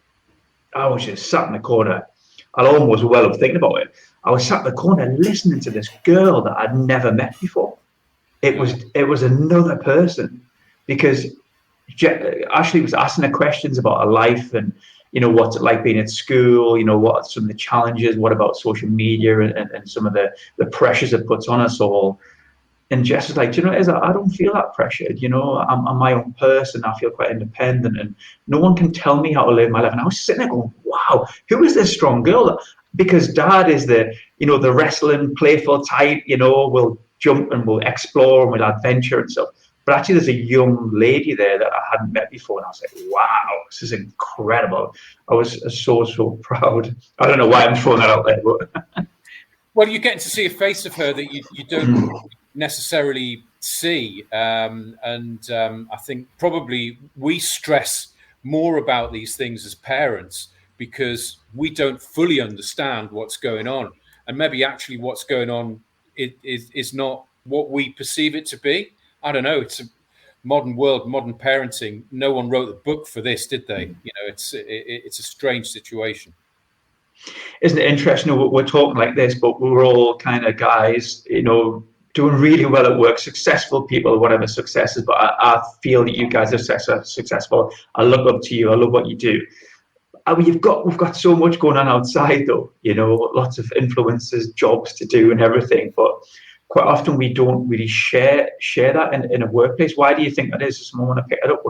I was just sat in the corner. I almost well thinking about it. I was sat in the corner listening to this girl that I'd never met before. It was another person, because Ashley was asking her questions about her life and, what's it like being at school, what are some of the challenges, what about social media and some of the pressures it puts on us all. And Jess was like, I don't feel that pressured, I'm my own person, I feel quite independent and no one can tell me how to live my life. And I was sitting there going, wow, who is this strong girl? Because Dad is the wrestling, playful type, we'll jump and we'll explore and we'll adventure and stuff. But actually, there's a young lady there that I hadn't met before. And I was like, wow, this is incredible. I was so proud. I don't know why I'm throwing that out there. But well, you're getting to see a face of her that you don't necessarily see. I think probably we stress more about these things as parents because we don't fully understand what's going on. And maybe actually what's going on is not what we perceive it to be. I don't know. It's a modern world, modern parenting. No one wrote the book for this, did they? It's a strange situation. Isn't it interesting? We're talking like this, but we're all kind of guys, doing really well at work, successful people, whatever success is. But I feel that you guys are successful. I look up to you. I love what you do. I mean, we've got so much going on outside, though. Lots of influences, jobs to do, and everything. But quite often we don't really share that in a workplace. Why do you think that is? Does someone want to pick it up?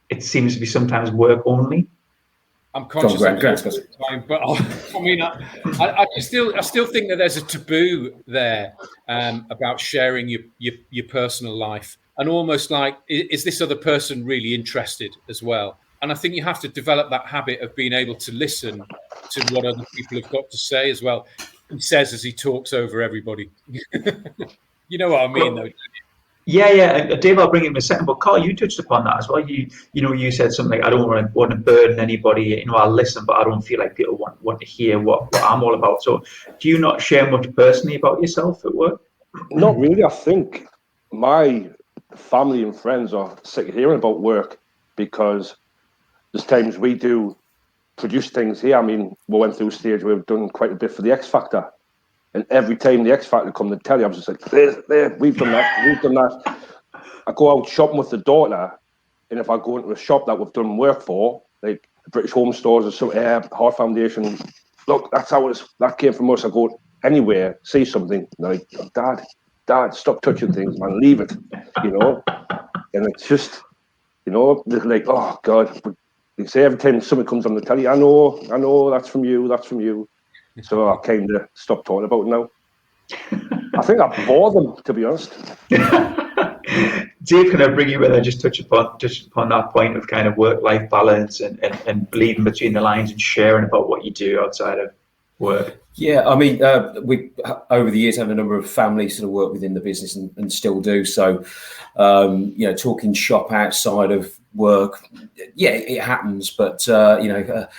It seems to be sometimes work only. I'm conscious of time, but I mean, I still think that there's a taboo there about sharing your personal life, and almost like, is this other person really interested as well? And I think you have to develop that habit of being able to listen to what other people have got to say as well. He says as he talks over everybody. You know what I mean, though. Yeah. Dave, I'll bring it in a second. But Carl, you touched upon that as well. You said something like, I don't want to burden anybody. I'll listen, but I don't feel like people want to hear what I'm all about. So do you not share much personally about yourself at work? Not really. I think my family and friends are sick of hearing about work, because there's times we do produce things here. I mean, we went through a stage where we've done quite a bit for the X Factor. And every time the X Factor come to tell you, I was just like, there, we've done that. I go out shopping with the daughter, and if I go into a shop that we've done work for, like the British Home Stores or some Heart Foundation, look, that's how that came from us. I go anywhere, see something, like, Dad, stop touching things, man, leave it, And it's just, they're like, oh God. But they say every time something comes on the telly, I know, that's from you. So I kind of stopped talking about it now. I think I bore them, to be honest. Dave, can I bring you in and just touch upon that point of kind of work-life balance and bleeding between the lines and sharing about what you do outside of work? Yeah, I mean, we over the years had a number of families that have worked within the business and still do. So, talking shop outside of work, yeah, it happens. But the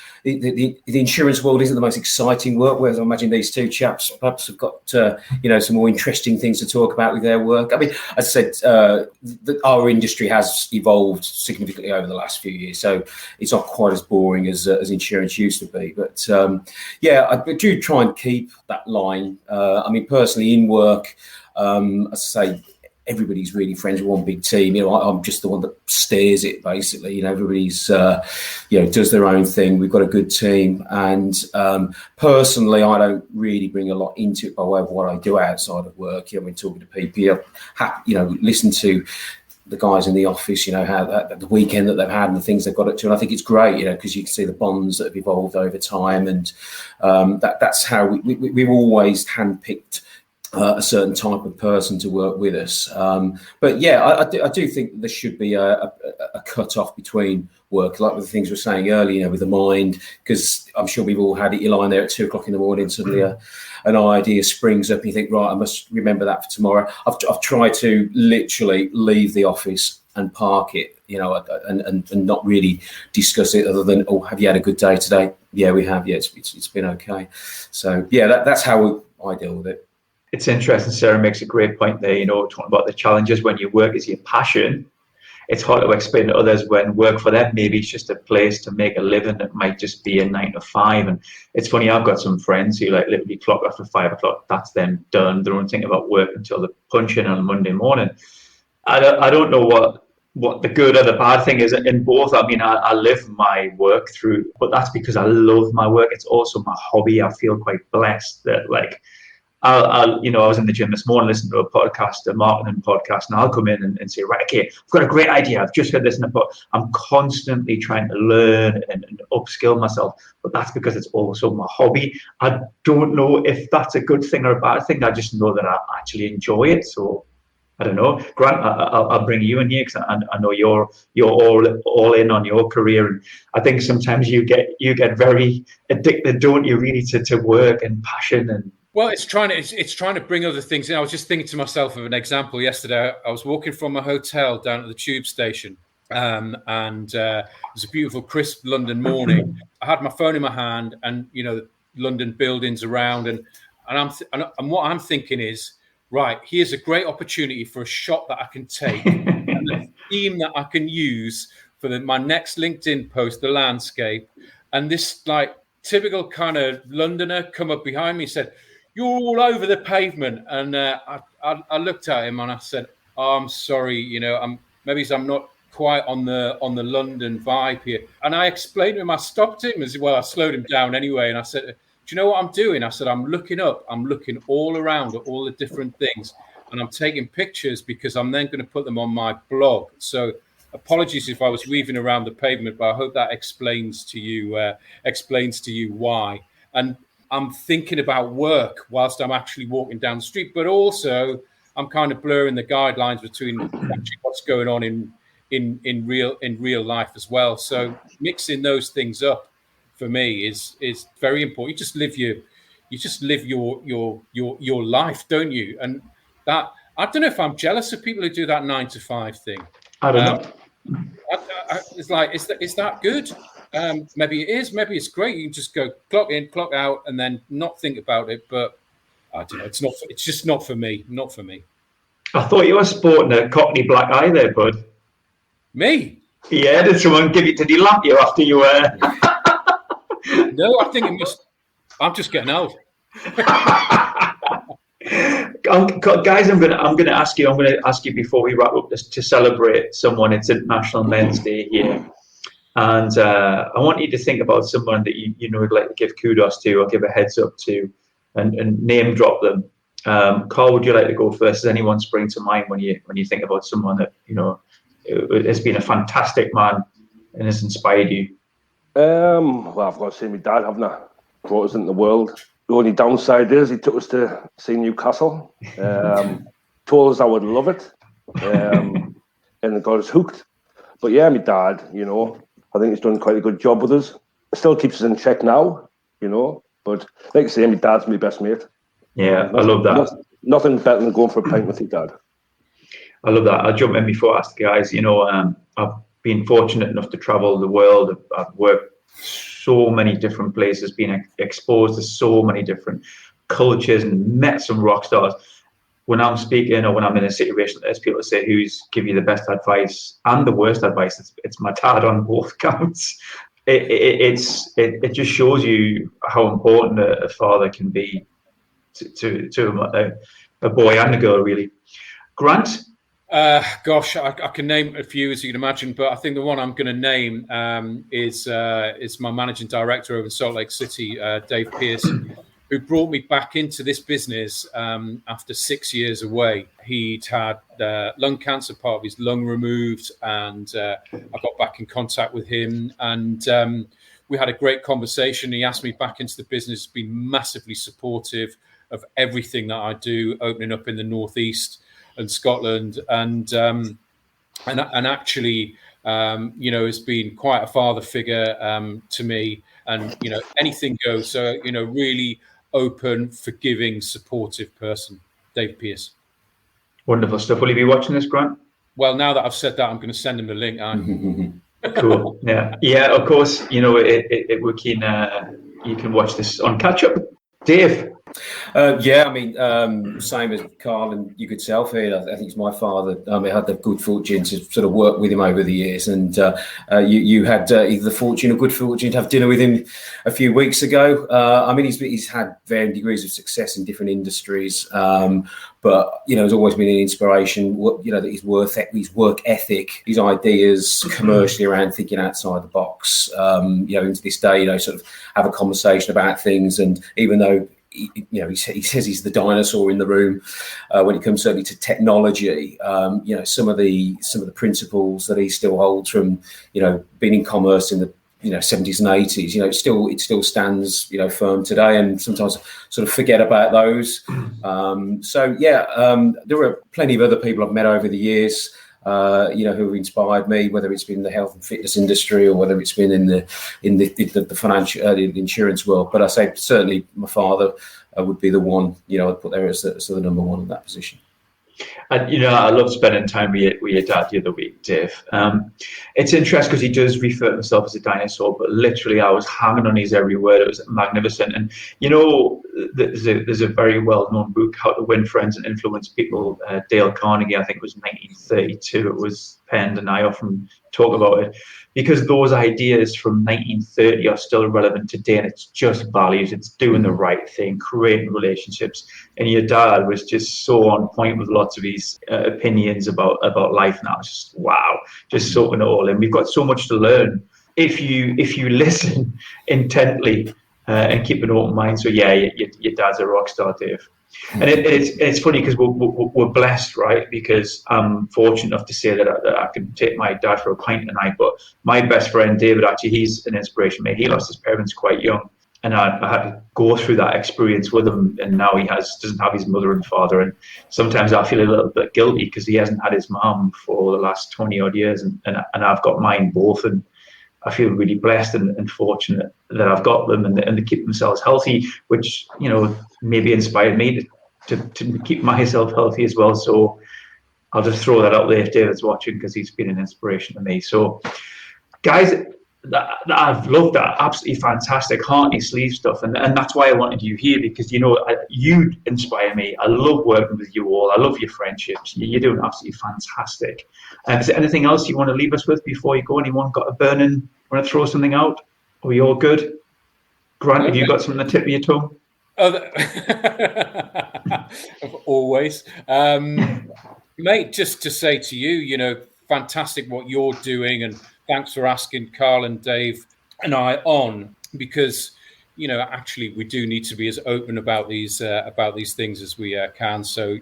insurance world isn't the most exciting work. Whereas I imagine these two chaps perhaps have got some more interesting things to talk about with their work. I mean, as I said, our industry has evolved significantly over the last few years, so it's not quite as boring as insurance used to be. But I do try and keep that line. I mean, personally, in work, as I say, everybody's really friends with one big team. I'm just the one that steers it, basically. Everybody's does their own thing. We've got a good team, and personally, I don't really bring a lot into it by way of what I do outside of work. When talking to people, listen to the guys in the office, how the weekend that they've had and the things they've got up to. And I think it's great, because you can see the bonds that have evolved over time. And that's how we've always handpicked a certain type of person to work with us. But yeah, I do think there should be a cut-off between work, like with the things we were saying earlier, with the mind, because I'm sure we've all had it. You're lying there at 2:00 in the morning, suddenly an idea springs up and you think, right, I must remember that for tomorrow. I've tried to literally leave the office and park it, and not really discuss it other than, oh, have you had a good day today? Yeah, we have. Yeah, it's been okay. So yeah, that's how I deal with it. It's interesting. Sarah makes a great point there, talking about the challenges when your work is your passion. It's hard to explain to others when work for them, maybe it's just a place to make a living. It might just be a 9 to 5. And it's funny, I've got some friends who literally clock after 5 o'clock. That's them done. They don't think about work until they punch in on a Monday morning. I don't know what the good or the bad thing is in both. I mean, I live my work through, but that's because I love my work. It's also my hobby. I feel quite blessed that I was in the gym this morning listening to a podcast, a marketing podcast, and I'll come in and say, right, okay, I've got a great idea. I've just heard this in a book. I'm constantly trying to learn and upskill myself, but that's because it's also my hobby. I don't know if that's a good thing or a bad thing. I just know that I actually enjoy it. So I don't know. Grant, I'll bring you in here because I know you're all in on your career, and I think sometimes you get very addicted, don't you, really, to work and passion and. Well, it's trying to bring other things in. I was just thinking to myself of an example yesterday. I was walking from a hotel down at the tube station, and it was a beautiful, crisp London morning. I had my phone in my hand, and London buildings around, and what I'm thinking is, right, here's a great opportunity for a shot that I can take, and a theme that I can use for my next LinkedIn post, the landscape, and this typical kind of Londoner come up behind me and said, "You're all over the pavement." And I looked at him and I said, "Oh, I'm sorry, maybe I'm not quite on the London vibe here. And I explained to him, I stopped him as well. I slowed him down anyway. And I said, do you know what I'm doing? I said, I'm looking all around at all the different things. And I'm taking pictures because I'm then going to put them on my blog. So apologies if I was weaving around the pavement, but I hope that explains to you why. And I'm thinking about work whilst I'm actually walking down the street, but also I'm kind of blurring the guidelines between actually what's going on in real life as well. So mixing those things up for me is very important. You just live your life, don't you? And that, I don't know if I'm jealous of people who do that 9 to 5 thing. I don't know. It's like, is that good? Maybe it is. Maybe it's great. You can just go clock in, clock out, and then not think about it. But I don't know. It's just not for me. Not for me. I thought you were sporting a Cockney black eye there, bud. Me? Yeah. Did someone did he lamp you after you were? No, I think it must. I'm just getting old. Guys, I'm gonna ask you before we wrap up this, to celebrate someone. It's International Men's Day here, and I want you to think about someone that you know would like to give kudos to or give a heads up to, and name drop them. Carl, would you like to go first? Does anyone spring to mind when you think about someone that you know has been a fantastic man and has inspired you? Well, I've got to say my dad, haven't I? Brought us into the world. The only downside is he took us to see Newcastle, told us I would love it, and it got us hooked. But yeah, my dad, you know, I think he's done quite a good job with us. Still keeps us in check now, you know. But like I say, my dad's my best mate. Yeah, I love that. Nothing better than going for a pint with your dad. I love that. I'll jump in before I ask the guys. You know, I've been fortunate enough to travel the world. I've worked so many different places, been exposed to so many different cultures and met some rock stars. When I'm speaking or when I'm in a situation, there's people say who's give you the best advice and the worst advice. It's my dad on both counts. It just shows you how important a father can be to a boy and a girl, really. Grant? Gosh, I can name a few, as you can imagine, but I think the one I'm going to name is my managing director over in Salt Lake City, Dave Pierce, who brought me back into this business after 6 years away. He'd had lung cancer, part of his lung removed, and I got back in contact with him, and we had a great conversation. He asked me back into the business, been massively supportive of everything that I do, opening up in the Northeast and Scotland, and actually, you know, has been quite a father figure to me, and you know, anything goes. So you know, really open, forgiving, supportive person, Dave Pierce. Wonderful stuff. Will you be watching this, Grant? Well, now that I've said that, I'm going to send him the link. Cool. Yeah. Of course, you know, we're keen. You can watch this on catch up. Dave. Yeah, I mean, same as Carl and you could self here. I think it's my father. I had the good fortune to sort of work with him over the years, and you had either the fortune or good fortune to have dinner with him a few weeks ago. I mean, he's had varying degrees of success in different industries, but you know, there's always been an inspiration. You know, that his work ethic, his ideas commercially around thinking outside the box. You know, into this day, you know, sort of have a conversation about things, and even though you know, he says he's the dinosaur in the room when it comes certainly to technology. You know, some of the principles that he still holds from, you know, being in commerce in the 70s and 80s. You know, it still stands, you know, firm today, and sometimes sort of forget about those. So yeah, there are plenty of other people I've met over the years. You know, who have inspired me, whether it's been in the health and fitness industry or whether it's been in the financial the insurance world. But I say certainly my father would be the one, you know, I'd put there as the number one in that position. And you know, I love spending time with your dad the other week, Dave. It's interesting because he does refer to himself as a dinosaur, but literally I was hanging on his every word. It was magnificent. And you know, there's a very well-known book, How to Win Friends and Influence People. Dale Carnegie, I think it was 1932. It was penned, and I often talk about it because those ideas from 1930 are still relevant today, and it's just values. It's doing the right thing, creating relationships. And your dad was just so on point with lots of his opinions about life now. It's just wow, just soaking it all in. We've got so much to learn if you listen intently. And keep an open mind. So yeah, your dad's a rock star, Dave. And it's funny because we're blessed, right? Because I'm fortunate enough to say that I can take my dad for a pint tonight. But my best friend David, actually, he's an inspiration. Mate, he lost his parents quite young, and I had to go through that experience with him. And now he doesn't have his mother and father. And sometimes I feel a little bit guilty because he hasn't had his mum for the last 20 odd years, and I've got mine both. And I feel really blessed and fortunate that I've got them and they keep themselves healthy, which, maybe inspired me to keep myself healthy as well. So I'll just throw that out there if David's watching, because he's been an inspiration to me. So guys, that I've loved that. Absolutely fantastic, hearty sleeve stuff. And that's why I wanted you here, because, you inspire me. I love working with you all. I love your friendships. You're doing absolutely fantastic. Is there anything else you want to leave us with before you go? Anyone got a burning, want to throw something out? Are we all good? Grant, have you got something on the tip of your tongue? Always. Mate, just to say to you, fantastic what you're doing, and thanks for asking Carl and Dave and I on, because actually we do need to be as open about these things as we can. So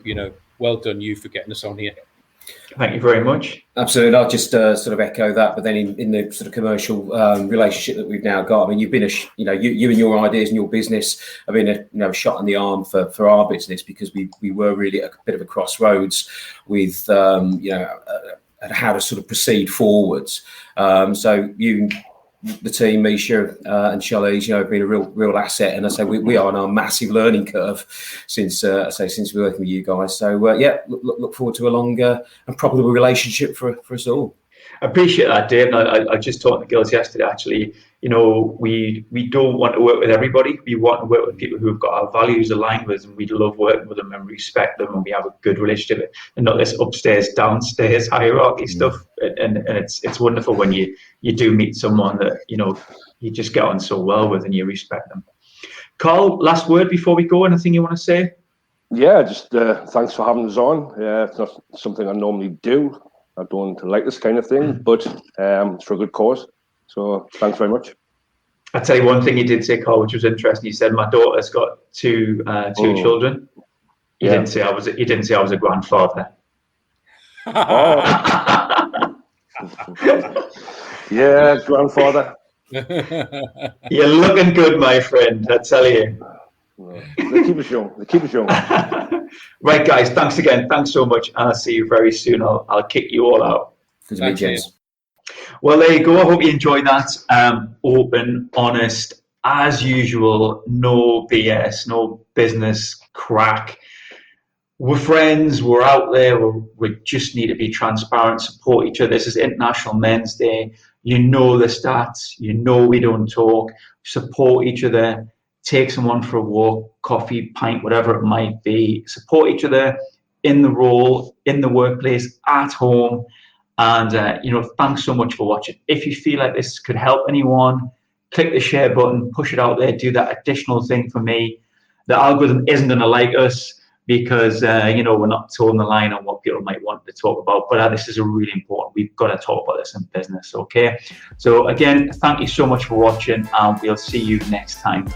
well done you for getting us on here. Thank you very much. Absolutely. I'll just sort of echo that, but then in the sort of commercial relationship that we've now got, I mean, you've been you and your ideas and your business have been a shot in the arm for our business, because we were really at a bit of a crossroads with how to sort of proceed forwards. So you, the team, Misha and Shelley, have been a real asset. And I say we are on a massive learning curve since working with you guys. So look forward to a longer and profitable relationship for us all. I appreciate that, Dave. And I just talked to the girls yesterday, actually. We don't want to work with everybody. We want to work with people who've got our values aligned with us, and we love working with them and respect them, and we have a good relationship, and not this upstairs, downstairs hierarchy stuff. And it's wonderful when you do meet someone that, you just get on so well with and you respect them. Carl, last word before we go. Anything you want to say? Yeah, just thanks for having us on. It's not something I normally do. I don't like this kind of thing, but it's for a good cause. So thanks very much. I'll tell you one thing you did say, Carl, which was interesting. You said my daughter's got two children. You didn't say I was a grandfather. Oh. Yeah, grandfather. You're looking good, my friend, I tell you. They keep us young. Right, guys, thanks again. Thanks so much. And I'll see you very soon. I'll kick you all out. Thank you. Well, there you go. I hope you enjoyed that. Open, honest, as usual. No BS, no business crack. We're friends. We're out there. We just need to be transparent, support each other. This is International Men's Day. You know the stats. You know we don't talk. Support each other. Take someone for a walk, coffee, pint, whatever it might be. Support each other in the role, in the workplace, at home. And, thanks so much for watching. If you feel like this could help anyone, click the share button, push it out there, do that additional thing for me. The algorithm isn't going to like us because, we're not towing the line on what people might want to talk about. But this is really important. We've got to talk about this in business, okay? So, again, thank you so much for watching, and we'll see you next time.